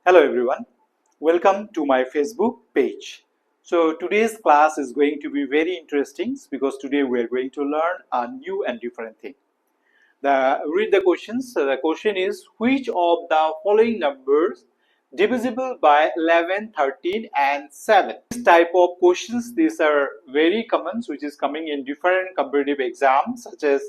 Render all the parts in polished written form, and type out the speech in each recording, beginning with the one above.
Hello everyone, welcome to my Facebook page. So today's class is going to be very interesting because today we are going to learn a new and different thing. Read the questions. So the question is, which of the following numbers divisible by 11, 13 and 7? This type of questions, these are very common, which is coming in different competitive exams such as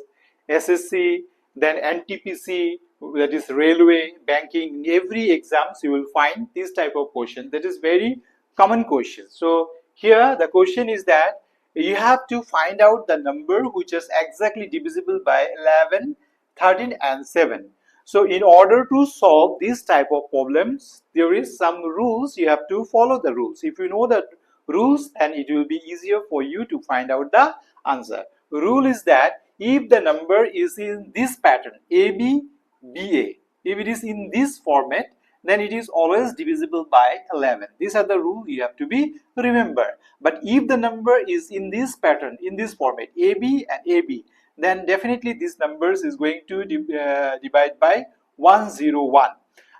SSC, then NTPC, that is railway, banking. In every exams you will find this type of question. That is very common question. So here the question is that you have to find out the number which is exactly divisible by 11, 13 and 7. So in order to solve this type of problems, there is some rules. You have to follow the rules. If you know the rules, then it will be easier for you to find out the answer. Rule is that if the number is in this pattern, AB, BA, if it is in this format, then it is always divisible by 11. These are the rules you have to be remember. But if the number is in this pattern, in this format, AB and AB, then definitely this numbers is going to divide by 101.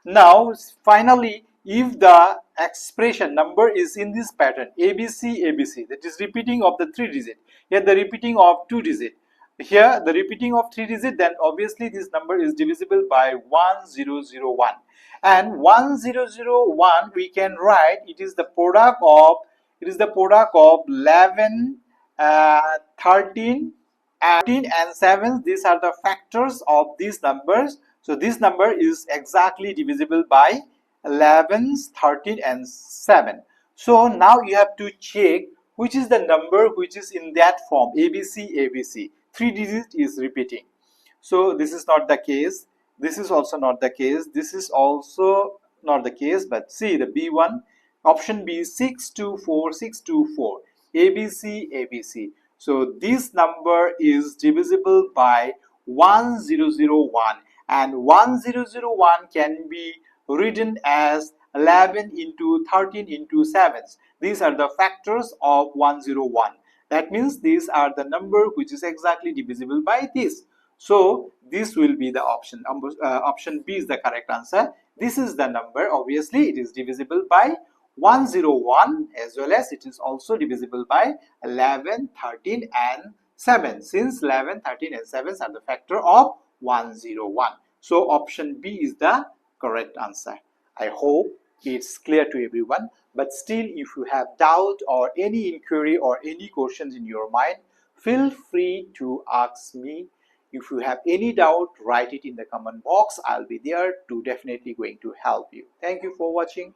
Now finally, if the expression number is in this pattern ABC ABC, that is repeating of the 3 digit, here the repeating of 2 digit, here the repeating of 3 digit, then obviously this number is divisible by 1001. And 1001 we can write it is the product of 11, 13 and 7. These are the factors of these numbers. So this number is exactly divisible by 11, 13 and 7. So now you have to check which is the number which is in that form, ABC ABC. 3 digits is repeating. So this is not the case. This is also not the case. This is also not the case. But see the B1, option B, 624 624, ABC ABC. So this number is divisible by 1001, and 1001 can be written as 11 into 13 into 7. These are the factors of 101. That means these are the number which is exactly divisible by this. So this will be the option. Option B is the correct answer. This is the number. Obviously it is divisible by 101, as well as it is also divisible by 11, 13 and 7, since 11, 13 and 7 are the factor of 101. So option B is the correct answer. I hope it's clear to everyone, but still if you have doubt or any inquiry or any questions in your mind, feel free to ask me. If you have any doubt, write it in the comment box. I'll be there to definitely going to help you. Thank you for watching.